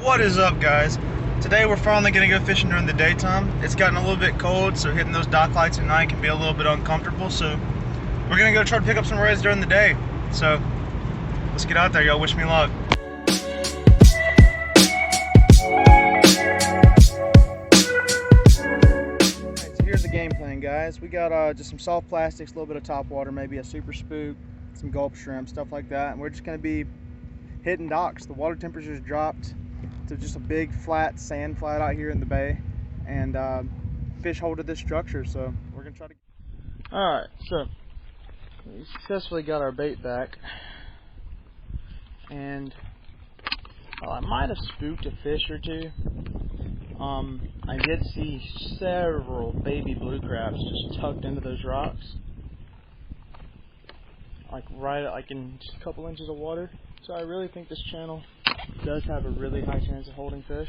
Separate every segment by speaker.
Speaker 1: What is up, guys? Today we're finally going to go fishing during the daytime. It's gotten a little bit cold, so hitting those dock lights at night can be a little bit uncomfortable, so we're going to go try to pick up some reds during the day. So let's get out there, y'all. Wish me luck. Alright, so here's the game plan, guys. We got just some soft plastics, a little bit of top water, maybe a super spook, some gulp shrimp, stuff like that, and we're just going to be hitting docks. The water temperature's dropped to just a big flat sand flat out here in the bay, and fish hold to this structure, so we're gonna try to. Alright, so we successfully got our bait back, and I might have spooked a fish or two. I did see several baby blue crabs just tucked into those rocks, like in just a couple inches of water. So I really think this channel does have a really high chance of holding fish.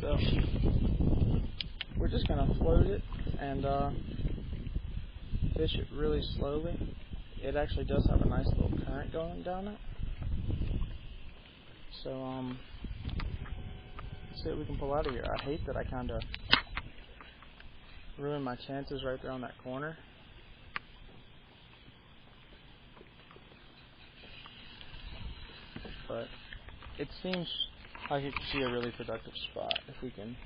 Speaker 1: So we're just gonna float it and fish it really slowly. It actually does have a nice little current going down it. So let's see what we can pull out of here. I hate that I kinda ruined my chances right there on that corner. But it seems like it could be a really productive spot if we can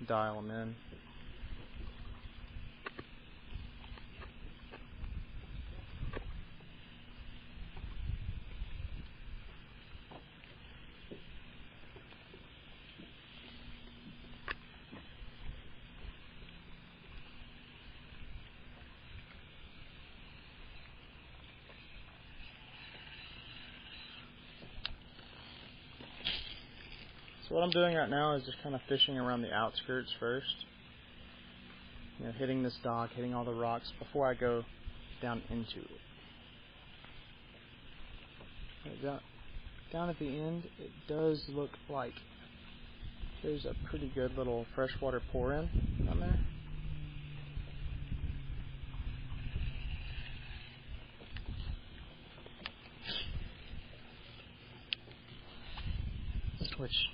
Speaker 1: dial them in. So what I'm doing right now is just kind of fishing around the outskirts first. You know, hitting this dock, hitting all the rocks before I go down into it. Down at the end, it does look like there's a pretty good little freshwater pour-in down there. Which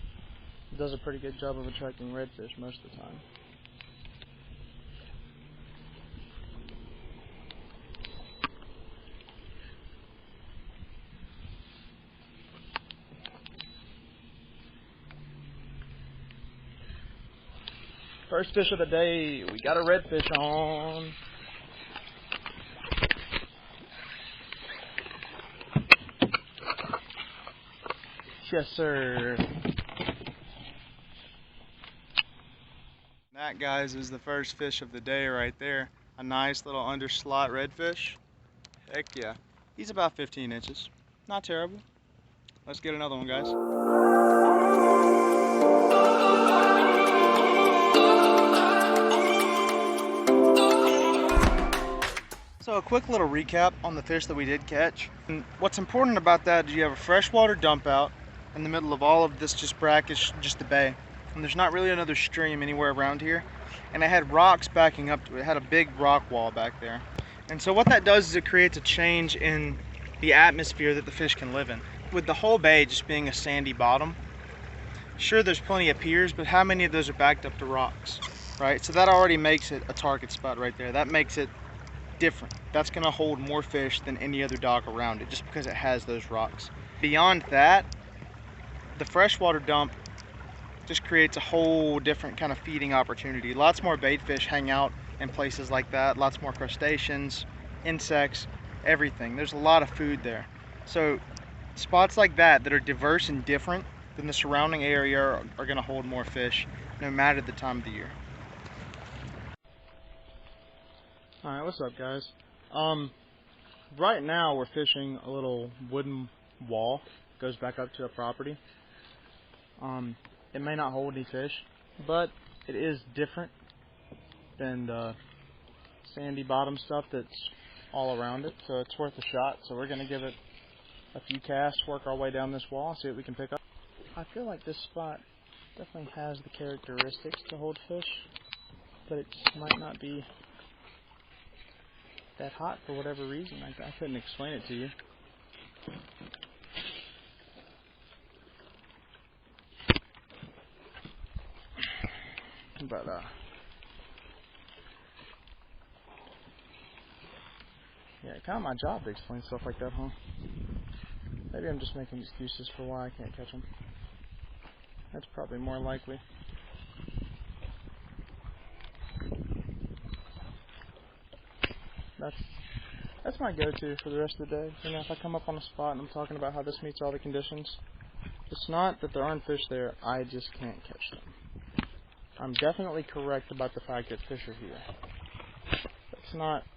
Speaker 1: does a pretty good job of attracting redfish most of the time. First fish of the day, we got a redfish on. Yes, sir. That, guys, is the first fish of the day right there. A nice little underslot redfish. Heck yeah. He's about 15 inches. Not terrible. Let's get another one, guys. So a quick little recap on the fish that we did catch. And what's important about that is you have a freshwater dump out in the middle of all of this just brackish, just the bay. And there's not really another stream anywhere around here. And it had rocks backing up to it. It had a big rock wall back there. And so what that does is it creates a change in the atmosphere that the fish can live in. With the whole bay just being a sandy bottom, sure there's plenty of piers, but how many of those are backed up to rocks, right? So that already makes it a target spot right there. That makes it different. That's gonna hold more fish than any other dock around it just because it has those rocks. Beyond that, the freshwater dump just creates a whole different kind of feeding opportunity. Lots more bait fish hang out in places like that. Lots more crustaceans, insects, everything. There's a lot of food there. So spots like that are diverse and different than the surrounding area are going to hold more fish no matter the time of the year. Alright, what's up, guys? Right now we're fishing a little wooden wall. It goes back up to a property. It may not hold any fish, but it is different than the sandy bottom stuff that's all around it, so it's worth a shot. So we're going to give it a few casts, work our way down this wall, see what we can pick up. I feel like this spot definitely has the characteristics to hold fish, but it just might not be that hot for whatever reason. I couldn't explain it to you. But yeah, kind of my job to explain stuff like that, huh? Maybe I'm just making excuses for why I can't catch them. That's probably more likely. That's my go-to for the rest of the day. You know, if I come up on a spot and I'm talking about how this meets all the conditions, it's not that there aren't fish there, I just can't catch them. I'm definitely correct about the fact that fish are here.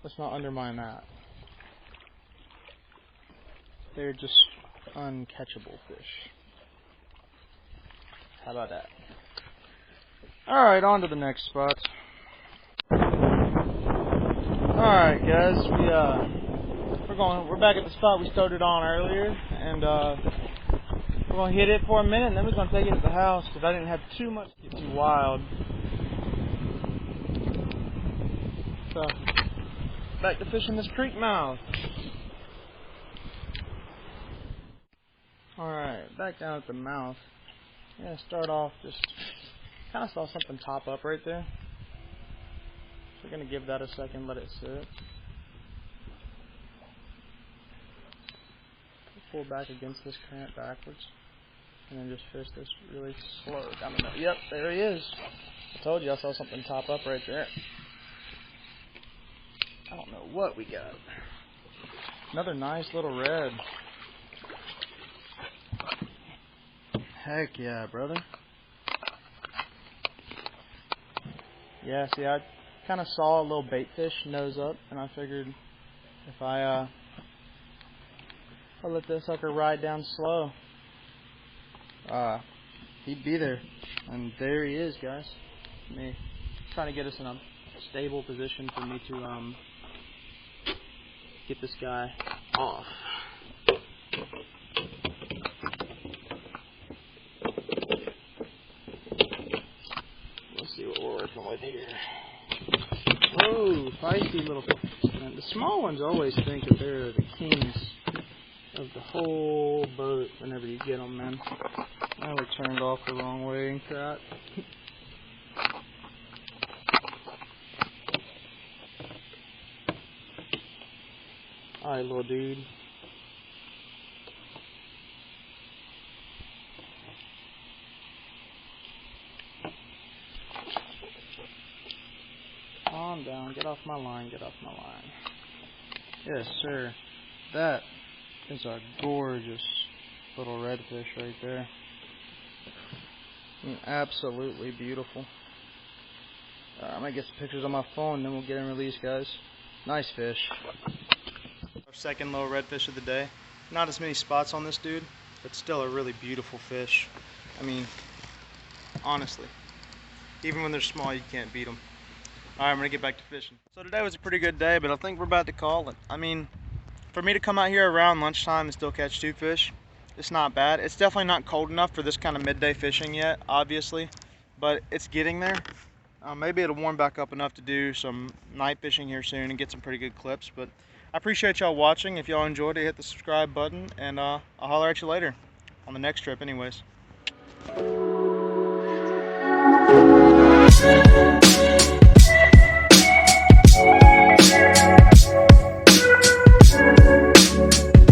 Speaker 1: Let's not undermine that. They're just uncatchable fish. How about that? Alright, on to the next spot. Alright guys, we're back at the spot we started on earlier, and we're gonna hit it for a minute and then we're gonna take it to the house because I didn't have too much to get too wild. So back to fishing this creek mouth. Alright, back down at the mouth. I'm gonna start off just kinda saw something pop up right there. So we're gonna give that a second, let it sit. Pull back against this current backwards. And then just fish this really slow down the middle. Yep, there he is. I told you I saw something pop up right there. I don't know what we got. Another nice little red. Heck yeah, brother. Yeah, see, I kind of saw a little bait fish nose up, and I figured if I'll let this sucker ride down slow, he'd be there. And there he is, guys. Me trying to get us in a stable position for me to get this guy off. Let's see what we're working with here. Whoa, feisty little fish. The small ones always think that they're the kings of the whole boat whenever you get them, man. I was turned off the wrong way and crap. Alright, little dude. Calm down. Get off my line. Get off my line. Yes, sir. That is a gorgeous little redfish right there. Absolutely beautiful. I'm going to get some pictures on my phone and then we'll get him released, guys. Nice fish. Our second little redfish of the day. Not as many spots on this dude, but still a really beautiful fish. I mean, honestly, even when they're small, you can't beat them. Alright, I'm going to get back to fishing. So today was a pretty good day, but I think we're about to call it. I mean, for me to come out here around lunchtime and still catch 2 fish, it's not bad. It's definitely not cold enough for this kind of midday fishing yet, obviously, but it's getting there. Maybe it'll warm back up enough to do some night fishing here soon and get some pretty good clips. But I appreciate y'all watching. If y'all enjoyed it, hit the subscribe button, and I'll holler at you later on the next trip anyways.